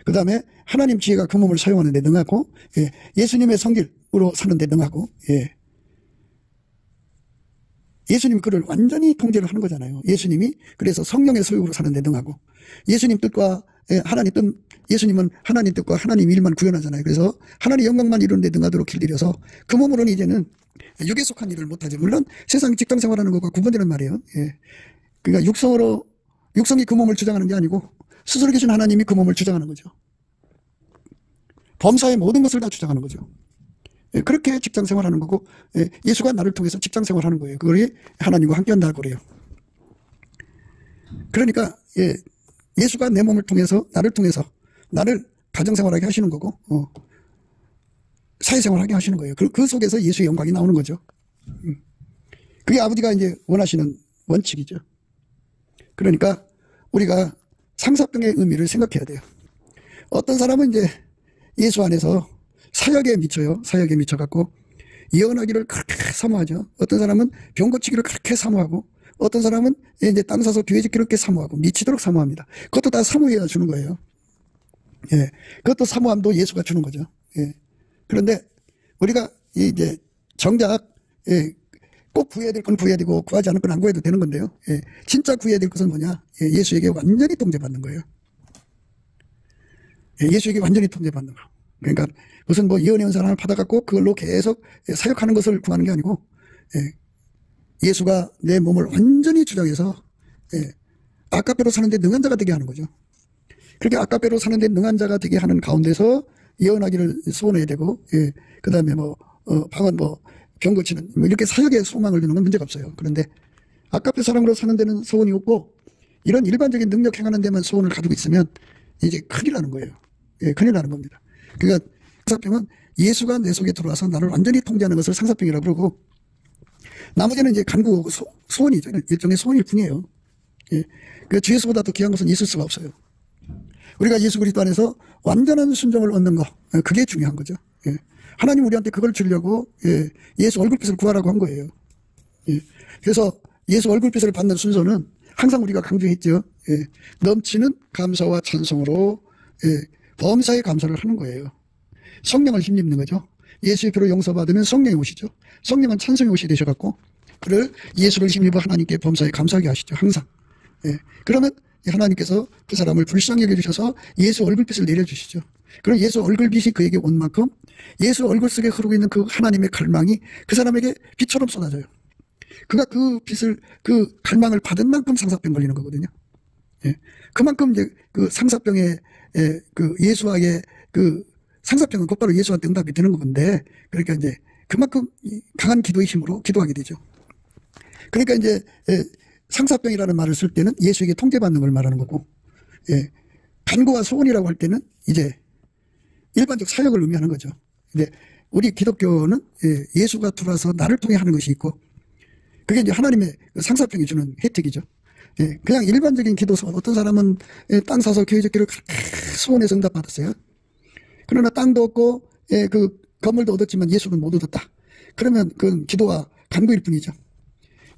그 다음에 하나님 지혜가 그 몸을 사용하는데 능하고, 예수님의 성길으로 사는데 능하고, 예수님이 그를 완전히 통제를 하는 거잖아요. 예수님이 그래서 성령의 소유로 사는데 능하고, 예수님 뜻과 하나님 뜻, 예수님은 하나님 뜻과 하나님 일만 구현하잖아요. 그래서 하나님 영광만 이루는데 능하도록 길들여서 그 몸으로는 이제는 육에 속한 일을 못하죠. 물론 세상 직장 생활하는 것과 구분되는 말이에요. 그러니까 육성이 그 몸을 주장하는 게 아니고 스스로 계신 하나님이 그 몸을 주장하는 거죠. 범사의 모든 것을 다 주장하는 거죠. 그렇게 직장 생활하는 거고, 예수가 나를 통해서 직장 생활하는 거예요. 그걸 하나님과 함께 한다고 그래요. 그러니까 예수가 내 몸을 통해서 나를 가정생활하게 하시는 거고, 사회생활하게 하시는 거예요. 그 속에서 예수의 영광이 나오는 거죠. 그게 아버지가 이제 원하시는 원칙이죠. 그러니까 우리가 상사병의 의미를 생각해야 돼요. 어떤 사람은 이제 예수 안에서 사역에 미쳐요. 사역에 미쳐갖고 예언하기를 그렇게 사모하죠. 어떤 사람은 병 고치기를 그렇게 사모하고, 어떤 사람은 이제 땅 사서 교회 짓기를 그렇게 사모하고 미치도록 사모합니다. 그것도 다 사모해야 주는 거예요. 그것도 사모함도 예수가 주는 거죠. 그런데 우리가 이제 정작 꼭 구해야 될 건 구해야 되고 구하지 않을 건 안 구해도 되는 건데요. 진짜 구해야 될 것은 뭐냐? 예수에게 완전히 통제받는 거예요. 예수에게 완전히 통제받는 거. 그러니까 무슨 뭐 예언의 은사를 받아갖고 그걸로 계속 사역하는 것을 구하는 게 아니고, 예수가 내 몸을 완전히 주장해서 아까pe로 사는데 능한 자가 되게 하는 거죠. 그렇게 아까페로 사는데 능한 자가 되게 하는 가운데서 예언하기를 소원해야 되고, 예, 그 다음에 방언 병 고치는, 이렇게 사역에 소망을 두는 건 문제가 없어요. 그런데 아까페 사람으로 사는 데는 소원이 없고, 이런 일반적인 능력 행하는 데만 소원을 가지고 있으면 이제 큰일 나는 거예요. 예, 큰일 나는 겁니다. 그러니까 상사병은 예수가 내 속에 들어와서 나를 완전히 통제하는 것을 상사병이라고 그러고, 나머지는 이제 간구 소원이죠. 일종의 소원일 뿐이에요. 예. 그 주 예수보다 더 귀한 것은 있을 수가 없어요. 우리가 예수 그리스도 안에서 완전한 순종을 얻는 거, 그게 중요한 거죠. 예. 하나님 우리한테 그걸 주려고, 예, 예수 얼굴빛을 구하라고 한 거예요. 예. 그래서 예수 얼굴빛을 받는 순서는 항상 우리가 강조했죠. 예. 넘치는 감사와 찬송으로, 예, 범사에 감사를 하는 거예요. 성령을 힘입는 거죠. 예수의 피로 용서받으면 성령이 오시죠. 성령은 찬송의 옷이 되셔갖고 그를 예수를 힘입어 하나님께 범사에 감사하게 하시죠. 항상. 예. 그러면 하나님께서 그 사람을 불쌍히 여겨주셔서 예수 얼굴빛을 내려주시죠. 그럼 예수 얼굴빛이 그에게 온 만큼 예수 얼굴 속에 흐르고 있는 그 하나님의 갈망이 그 사람에게 빛처럼 쏟아져요. 그가 그 빛을, 그 갈망을 받은 만큼 상사병 걸리는 거거든요. 예. 그만큼 이제 그 상사병의, 그 예수와의 그 상사병은 곧바로 예수한테 응답이 되는 건데, 그러니까 이제 그만큼 강한 기도의 힘으로 기도하게 되죠. 그러니까 이제 상사병이라는 말을 쓸 때는 예수에게 통제받는 걸 말하는 거고, 예, 간구와 소원이라고 할 때는 이제 일반적 사역을 의미하는 거죠. 근데 우리 기독교는 예수가 들어와서 나를 통해 하는 것이 있고, 그게 이제 하나님의 상사병이 주는 혜택이죠. 예, 그냥 일반적인 기도 소원, 어떤 사람은 땅 사서 교회 짓기를 소원해서 응답받았어요. 그러나 땅도 얻고, 예, 그 건물도 얻었지만 예수는 못 얻었다. 그러면 그건 기도와 간구일 뿐이죠.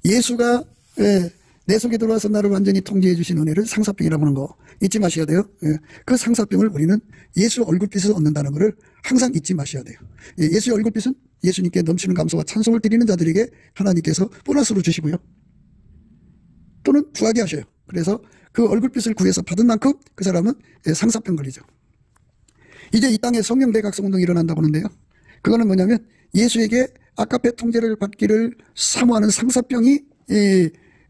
예수가, 예, 내 속에 들어와서 나를 완전히 통제해 주신 은혜를 상사병이라고 하는 거 잊지 마셔야 돼요. 예, 그 상사병을 우리는 예수 얼굴빛을 얻는다는 것을 항상 잊지 마셔야 돼요. 예, 예수의 얼굴빛은 예수님께 넘치는 감사와 찬송을 드리는 자들에게 하나님께서 보너스로 주시고요. 또는 구하게 하셔요. 그래서 그 얼굴빛을 구해서 받은 만큼 그 사람은 상사병 걸리죠. 이제 이 땅에 성령 대각성 운동이 일어난다고 하는데요. 그거는 뭐냐면 예수에게 아까페 통제를 받기를 사모하는 상사병이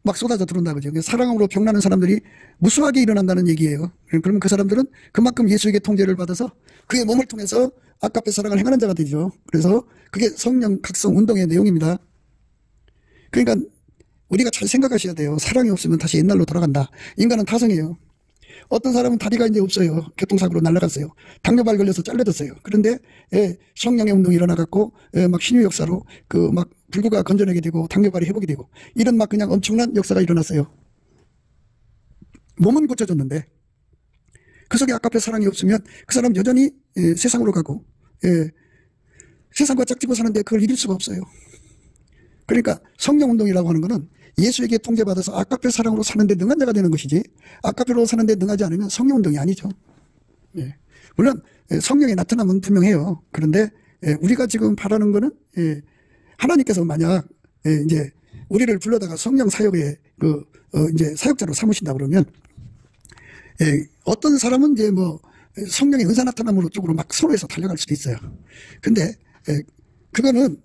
막 쏟아져 들어온다 그죠. 사랑으로 병나는 사람들이 무수하게 일어난다는 얘기예요. 그러면 그 사람들은 그만큼 예수에게 통제를 받아서 그의 몸을 통해서 아까페 사랑을 행하는 자가 되죠. 그래서 그게 성령 각성 운동의 내용입니다. 그러니까 우리가 잘 생각하셔야 돼요. 사랑이 없으면 다시 옛날로 돌아간다. 인간은 타성이에요. 어떤 사람은 다리가 이제 없어요. 교통사고로 날아갔어요. 당뇨발 걸려서 잘려졌어요. 그런데 성령의 운동이 일어나갖고 막 신유 역사로 그 막 불구가 건져내게 되고 당뇨발이 회복이 되고 이런 막 그냥 엄청난 역사가 일어났어요. 몸은 고쳐졌는데 그 속에 아까페 사랑이 없으면 그 사람 여전히 세상으로 가고 세상과 짝지고 사는데 그걸 이길 수가 없어요. 그러니까 성령 운동이라고 하는 거는 예수에게 통제받아서 아까페 사랑으로 사는데 능한 자가 되는 것이지 아까페로 사는데 능하지 않으면 성령 운동이 아니죠. 예. 물론 성령의 나타남은 분명해요. 그런데 우리가 지금 바라는 거는 하나님께서 만약 이제 우리를 불러다가 성령 사역에 이제 사역자로 삼으신다 그러면 어떤 사람은 이제 뭐 성령의 은사 나타남으로 쪽으로 막 서로에서 달려갈 수도 있어요. 근데 그거는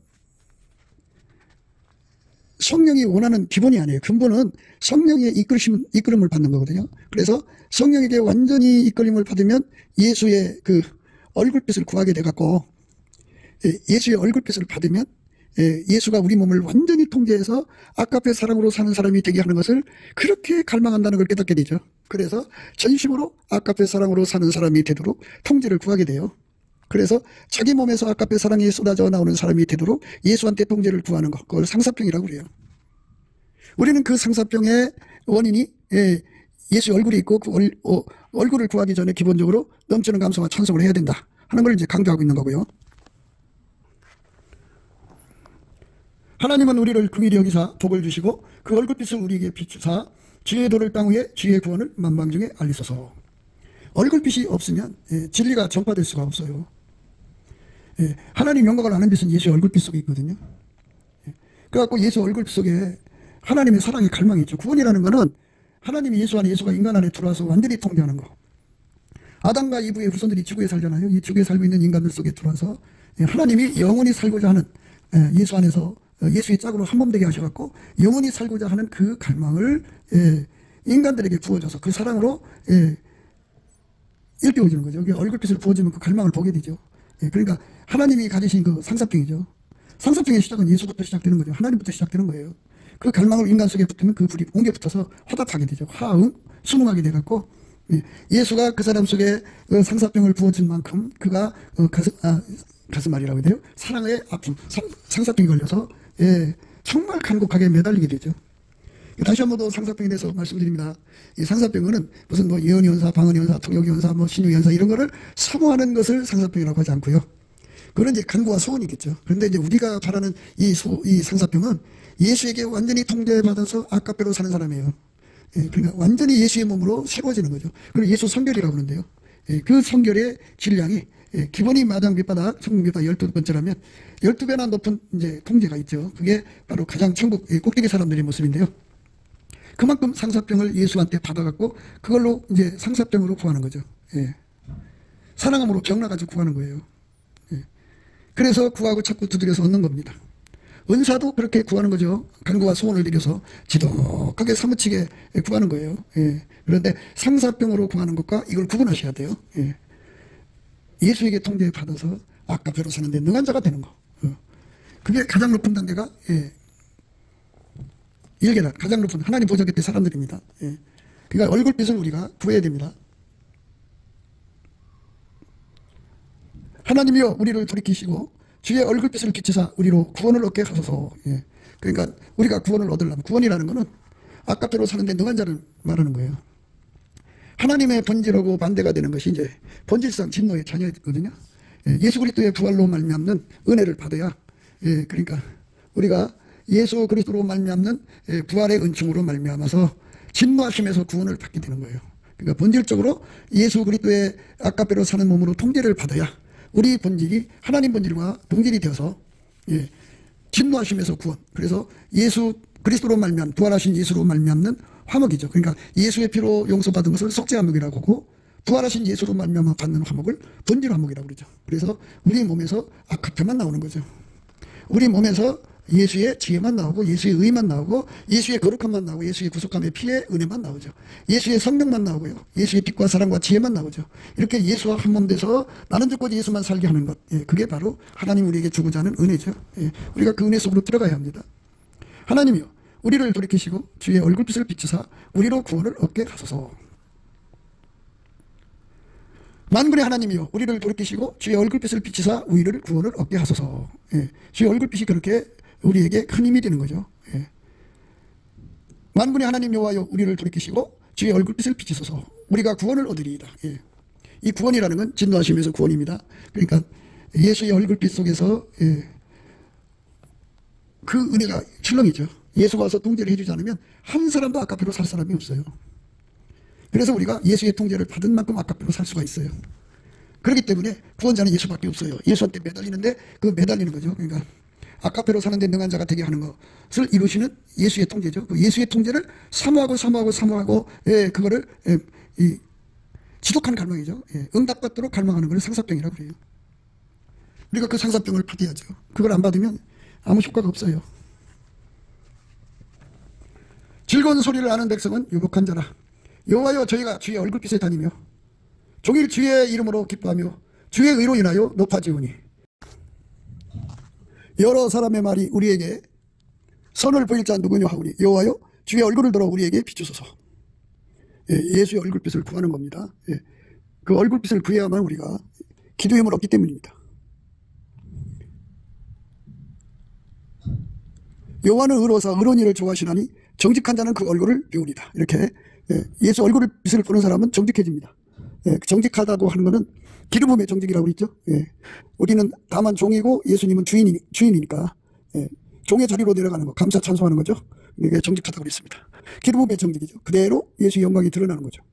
성령이 원하는 기본이 아니에요. 근본은 성령의 이끌음을 받는 거거든요. 그래서 성령에게 완전히 이끌림을 받으면 예수의 그 얼굴빛을 구하게 돼갖고 예수의 얼굴빛을 받으면 예수가 우리 몸을 완전히 통제해서 아까페 사랑으로 사는 사람이 되게 하는 것을 그렇게 갈망한다는 걸 깨닫게 되죠. 그래서 전심으로 아까페 사랑으로 사는 사람이 되도록 통제를 구하게 돼요. 그래서 자기 몸에서 아까페 사랑이 쏟아져 나오는 사람이 되도록 예수한테 통제를 구하는 것, 그걸 상사병이라고 그래요. 우리는 그 상사병의 원인이 예수의 얼굴이 있고 그 얼굴을 구하기 전에 기본적으로 넘치는 감사와 찬송을 해야 된다 하는 걸 이제 강조하고 있는 거고요. 하나님은 우리를 긍휼히 여기사 복을 주시고 그 얼굴빛을 우리에게 비추사 지혜의 도를 땅 위에 지혜의 구원을 만방중에 알리소서. 얼굴빛이 없으면 진리가 전파될 수가 없어요. 하나님 영광을 아는 빛은 예수의 얼굴빛 속에 있거든요. 그래갖고 예수 얼굴빛 속에 하나님의 사랑의 갈망이 있죠. 구원이라는 거는 하나님이 예수 안에 예수가 인간 안에 들어와서 완전히 통제하는 거. 아담과 이브의 후손들이 지구에 살잖아요. 이 지구에 살고 있는 인간들 속에 들어와서 하나님이 영원히 살고자 하는 예수 안에서 예수의 짝으로 한몸되게 하셔갖고 영원히 살고자 하는 그 갈망을 인간들에게 부어줘서 그 사랑으로 일깨워주는 거죠. 얼굴빛을 부어주면 그 갈망을 보게 되죠. 예, 그러니까 하나님이 가지신 그 상사병이죠. 상사병의 시작은 예수부터 시작되는 거죠. 하나님부터 시작되는 거예요. 그 갈망을 인간 속에 붙으면 그 불이 옮겨 붙어서 화답하게 되죠. 순응하게 돼갖고, 예수가 그 사람 속에 그 상사병을 부어준 만큼 그가 가슴앓이라고 해야 돼요. 사랑의 아픔, 상사병이 걸려서 정말 간곡하게 매달리게 되죠. 다시 한 번 더 상사병에 대해서 말씀드립니다. 이 상사병은 무슨 뭐 예언연사, 방언연사, 통역연사, 뭐 신유연사 이런 거를 사모하는 것을 상사병이라고 하지 않고요. 그건 이제 간구와 소원이겠죠. 그런데 이제 우리가 바라는 이 상사병은 예수에게 완전히 통제받아서 아까페로 사는 사람이에요. 그러니까 완전히 예수의 몸으로 새로워지는 거죠. 그리고 예수 성결이라고 하는데요. 그 성결의 질량이 기본이 마당 밑바닥, 천국 밑바닥 12번째라면 12배나 높은 이제 통제가 있죠. 그게 바로 가장 천국 꼭대기 사람들의 모습인데요. 그만큼 상사병을 예수한테 받아갖고 그걸로 이제 상사병으로 구하는 거죠. 사랑함으로 병나가지고 구하는 거예요. 그래서 구하고 찾고 두드려서 얻는 겁니다. 은사도 그렇게 구하는 거죠. 간구와 소원을 드려서 지독하게 사무치게 구하는 거예요. 그런데 상사병으로 구하는 것과 이걸 구분하셔야 돼요. 예수에게 통제받아서 아까페로 사는데 능한 자가 되는 거. 그게 가장 높은 단계가 1계단, 가장 높은 하나님 보좌 곁에 사람들입니다. 그러니까 얼굴빛을 우리가 구해야 됩니다. 하나님이여 우리를 돌이키시고 주의 얼굴빛을 비추사 우리로 구원을 얻게 하소서. 그러니까 우리가 구원을 얻으려면, 구원이라는 것은 아까페로 사는데 능한 자를 말하는 거예요. 하나님의 본질하고 반대가 되는 것이 이제 본질상 진노의 자녀거든요. 예수 그리스도의 부활로 말미암는 은혜를 받아야, 그러니까 우리가 예수 그리스도로 말미암는 부활의 은총으로 말미암아서 진노하심에서 구원을 받게 되는 거예요. 그러니까 본질적으로 예수 그리스도의 아까페로 사는 몸으로 통제를 받아야 우리 본질이 하나님 본질과 동질이 되어서 진노하심에서 구원. 그래서 예수 그리스도로 말미암, 부활하신 예수로 말미암는 화목이죠. 그러니까 예수의 피로 용서받은 것을 속죄 화목이라고 하고 부활하신 예수로 말미암아 받는 화목을 본질 화목이라고 그러죠. 그래서 우리 몸에서 아까페만 나오는 거죠. 우리 몸에서 예수의 지혜만 나오고 예수의 의만 나오고 예수의 거룩함만 나오고 예수의 구속함의 피의 은혜만 나오죠. 예수의 성령만 나오고요. 예수의 빛과 사랑과 지혜만 나오죠. 이렇게 예수와 한 몸 돼서 나는 듣고 예수만 살게 하는 것. 그게 바로 하나님 우리에게 주고자 하는 은혜죠. 우리가 그 은혜 속으로 들어가야 합니다. 하나님이요 우리를 돌이키시고 주의 얼굴빛을 비추사 우리로 구원을 얻게 하소서. 만군의 하나님이요 우리를 돌이키시고 주의 얼굴빛을 비추사 우리를 구원을 얻게 하소서. 주의 얼굴빛이 그렇게 우리에게 큰 힘이 되는 거죠. 만군의 하나님 여호와여 우리를 돌이키시고 주의 얼굴빛을 비추소서 우리가 구원을 얻으리이다. 이 구원이라는 건 진노하심에서 구원입니다. 그러니까 예수의 얼굴빛 속에서 그 은혜가 출렁이죠. 예수가 와서 통제를 해주지 않으면 한 사람도 아까페로 살 사람이 없어요. 그래서 우리가 예수의 통제를 받은 만큼 아까페로 살 수가 있어요. 그렇기 때문에 구원자는 예수밖에 없어요. 예수한테 매달리는데 그 매달리는 거죠. 그러니까 아까페로 사는데 능한 자가 되게 하는 것을 이루시는 예수의 통제죠. 그 예수의 통제를 사모하고 그거를 지독한 갈망이죠. 응답받도록 갈망하는 것을 상사병이라고 그래요. 우리가 그 상사병을 받아야죠. 그걸 안 받으면 아무 효과가 없어요. 즐거운 소리를 아는 백성은 유복한 자라. 여호와여 저희가 주의 얼굴빛에 다니며 종일 주의 이름으로 기뻐하며 주의 의로 인하여 높아지우니 여러 사람의 말이 우리에게 선을 보일 자 누구냐 하오니 여호와여 주의 얼굴을 들어 우리에게 비추소서. 예수의 얼굴빛을 구하는 겁니다. 그 얼굴빛을 구해야만 우리가 기도의 힘을 얻기 때문입니다. 여호와는 의로워서 의로운 일을 좋아하시나니 정직한 자는 그 얼굴을 배우리다. 이렇게 예수 얼굴을 빛을 보는 사람은 정직해집니다. 정직하다고 하는 것은 기름부음의 정직이라고 그랬죠. 우리는 다만 종이고 예수님은 주인이니까 종의 자리로 내려가는 거, 감사 찬송하는 거죠. 이게 정직하다고 그랬습니다. 기름부음의 정직이죠. 그대로 예수의 영광이 드러나는 거죠.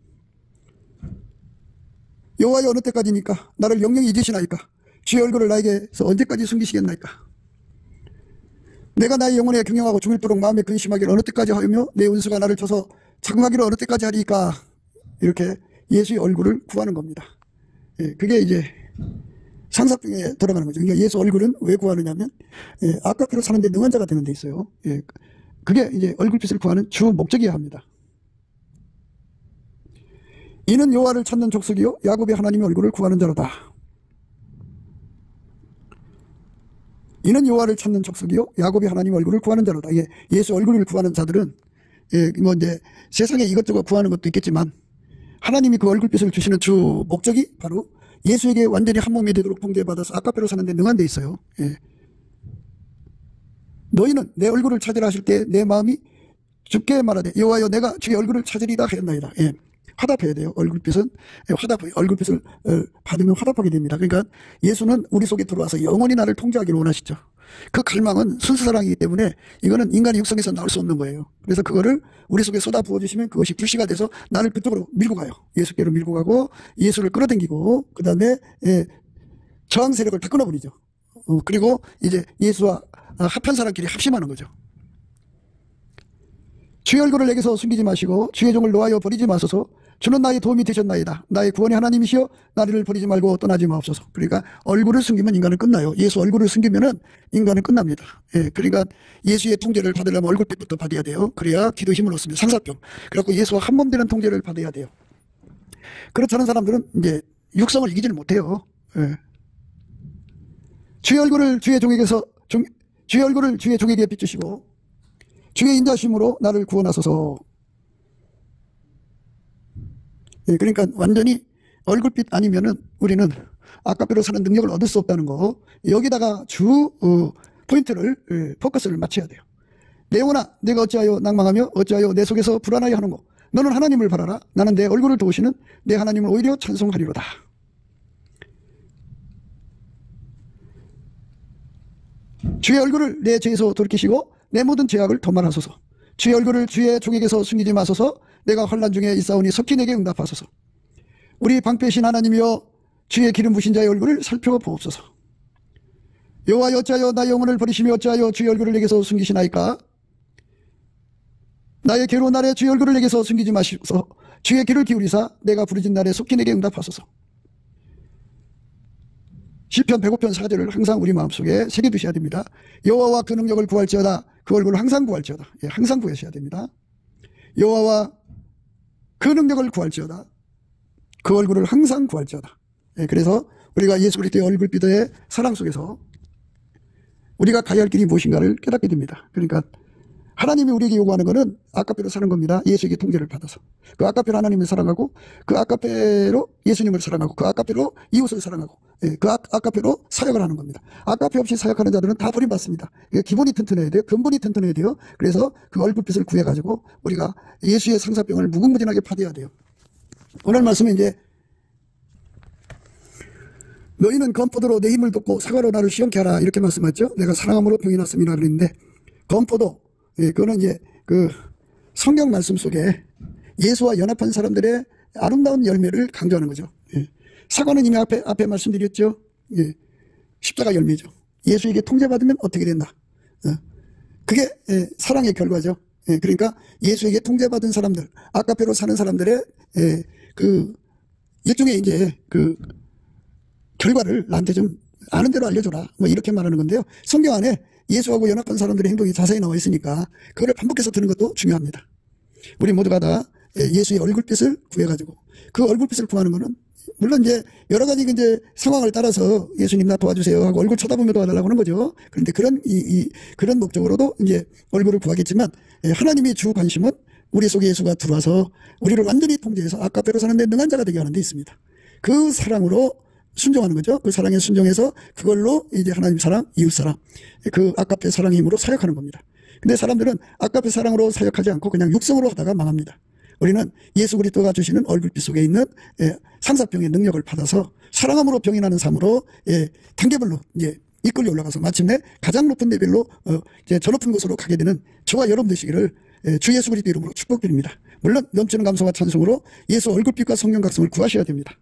여호와여 어느 때까지니까 나를 영영히 잊으시나이까 주의 얼굴을 나에게서 언제까지 숨기시겠나이까. 내가 나의 영혼에 경영하고 죽일도록 마음에 근심하기를 어느 때까지 하며 내 운수가 나를 쳐서 자궁하기를 어느 때까지 하리까. 이렇게 예수의 얼굴을 구하는 겁니다. 그게 이제 상사병에 들어가는 거죠. 그러니까 예수 얼굴은 왜 구하느냐면 아까페로 사는데 능한 자가 되는 데 있어요. 그게 이제 얼굴빛을 구하는 주 목적이어야 합니다. 이는 여호와를 찾는 족속이요 야곱의 하나님의 얼굴을 구하는 자로다. 이는 여호와를 찾는 족속이요 야곱의 하나님의 얼굴을 구하는 자로다. 예, 예수 얼굴을 구하는 자들은 뭐 이제 세상에 이것저것 구하는 것도 있겠지만 하나님이 그 얼굴빛을 주시는 주 목적이 바로 예수에게 완전히 한 몸이 되도록 통제받아서 아까페로 사는데 능한 데 있어요. 예. 너희는 내 얼굴을 찾으라 하실 때 내 마음이 주께 말하되 여호와여 내가 주의 얼굴을 찾으리다 하였나이다. 예. 화답해야 돼요. 얼굴빛은 얼굴빛을 받으면 화답하게 됩니다. 그러니까 예수는 우리 속에 들어와서 영원히 나를 통제하기를 원하시죠. 그 갈망은 순수사랑이기 때문에 이거는 인간의 육성에서 나올 수 없는 거예요. 그래서 그거를 우리 속에 쏟아 부어주시면 그것이 불씨가 돼서 나를 그쪽으로 밀고 가요. 예수께로 밀고 가고 예수를 끌어당기고 그 다음에 저항 세력을 다 끊어버리죠. 그리고 이제 예수와 합한 사람끼리 합심하는 거죠. 주의 얼굴을 내게서 숨기지 마시고 주의 종을 놓아여 버리지 마소서. 주는 나의 도움이 되셨나이다. 나의 구원의 하나님이시여 나를 버리지 말고 떠나지 마옵소서. 그러니까 얼굴을 숨기면 인간은 끝나요. 예수 얼굴을 숨기면은 인간은 끝납니다. 예, 그러니까 예수의 통제를 받으려면 얼굴빛부터 받아야 돼요. 그래야 기도 힘을 얻습니다. 상사병. 그래갖고 예수와 한 몸 되는 통제를 받아야 돼요. 그렇지 않은 사람들은 이제 육성을 이기지를 못해요. 예. 주의 얼굴을 주의 종에게 비추시고 주의 인자심으로 나를 구원하소서. 예, 그러니까 완전히 얼굴빛 아니면은 우리는 아까페로 사는 능력을 얻을 수 없다는 거. 여기다가 포인트를 포커스를 맞춰야 돼요. 내 영혼아 내가 어찌하여 낭망하며 어찌하여 내 속에서 불안하여 하는고. 너는 하나님을 바라라. 나는 내 얼굴을 도우시는 내 하나님을 오히려 찬송하리로다. 주의 얼굴을 내 죄에서 돌이키시고 내 모든 죄악을 도말하소서. 주의 얼굴을 주의 종에게서 숨기지 마소서. 내가 환난 중에 있사오니 속히 내게 응답하소서. 우리 방패신 하나님이여 주의 기름 부신 자의 얼굴을 살펴보옵소서. 여호와여 어찌하여 나의 영혼을 버리시며 어찌하여 주의 얼굴을 내게서 숨기시나이까. 나의 괴로운 날에 주의 얼굴을 내게서 숨기지 마시소서. 주의 귀를 기울이사 내가 부르짖은 날에 속히 내게 응답하소서. 시편 105편 4절을 항상 우리 마음속에 새겨두셔야 됩니다. 여호와와 그 능력을 구할지어다. 그 얼굴을 항상 구할지어다. 예, 항상 구하셔야 됩니다. 여호와와 그 능력을 구할지어다. 그 얼굴을 항상 구할지어다. 예, 그래서 우리가 예수 그리스도의 얼굴빛의 사랑 속에서 우리가 가야 할 길이 무엇인가를 깨닫게 됩니다. 그러니까 하나님이 우리에게 요구하는 것은 아까페로 사는 겁니다. 예수에게 통제를 받아서. 그 아까페로 하나님을 사랑하고 그 아까페로 예수님을 사랑하고 그 아까페로 이웃을 사랑하고 그 아까페로 사역을 하는 겁니다. 아까페 없이 사역하는 자들은 다 버림받습니다. 기본이 튼튼해야 돼요. 근본이 튼튼해야 돼요. 그래서 그 얼굴빛을 구해가지고 우리가 예수의 상사병을 무궁무진하게 파괴해야 돼요. 오늘 말씀은 이제 너희는 건포도로 내 힘을 돕고 사과로 나를 시원케 하라 이렇게 말씀하죠. 내가 사랑함으로 병이 났음이라 그랬는데 건포도 그거는 이제 그 성경 말씀 속에 예수와 연합한 사람들의 아름다운 열매를 강조하는 거죠. 사과는 이미 앞에 말씀드렸죠. 십자가 열매죠. 예수에게 통제받으면 어떻게 된다. 그게 사랑의 결과죠. 그러니까 예수에게 통제받은 사람들, 아까페로 사는 사람들의 그 일종의 이제 그 결과를 나한테 좀 아는 대로 알려줘라. 뭐 이렇게 말하는 건데요. 성경 안에 예수하고 연합한 사람들의 행동이 자세히 나와 있으니까 그거를 반복해서 듣는 것도 중요합니다. 우리 모두가 다 예수의 얼굴빛을 구해가지고 그 얼굴빛을 구하는 거는 물론 이제 여러 가지 이제 상황을 따라서 예수님 나 도와주세요 하고 얼굴 쳐다보며 도와달라고 하는 거죠. 그런데 그런 목적으로도 이제 얼굴을 구하겠지만 하나님의 주 관심은 우리 속에 예수가 들어와서 우리를 완전히 통제해서 아까페로 사는 데 능한 자가 되게 하는 데 있습니다. 그 사랑으로 순종하는 거죠. 그 사랑에 순종해서 그걸로 이제 하나님 사랑, 이웃 사랑, 그 아까페 사랑의 힘으로 사역하는 겁니다. 근데 사람들은 아까페 사랑으로 사역하지 않고 그냥 육성으로 하다가 망합니다. 우리는 예수 그리스도가 주시는 얼굴빛 속에 있는 상사병의 능력을 받아서 사랑함으로 병이 나는 삶으로 단계별로 이제 이끌려 올라가서 마침내 가장 높은 레벨로 이제 저 높은 곳으로 가게 되는 저와 여러분 되시기를 주 예수 그리스도 이름으로 축복드립니다. 물론 넘치는 감사와 찬송으로 예수 얼굴빛과 성령 각성을 구하셔야 됩니다.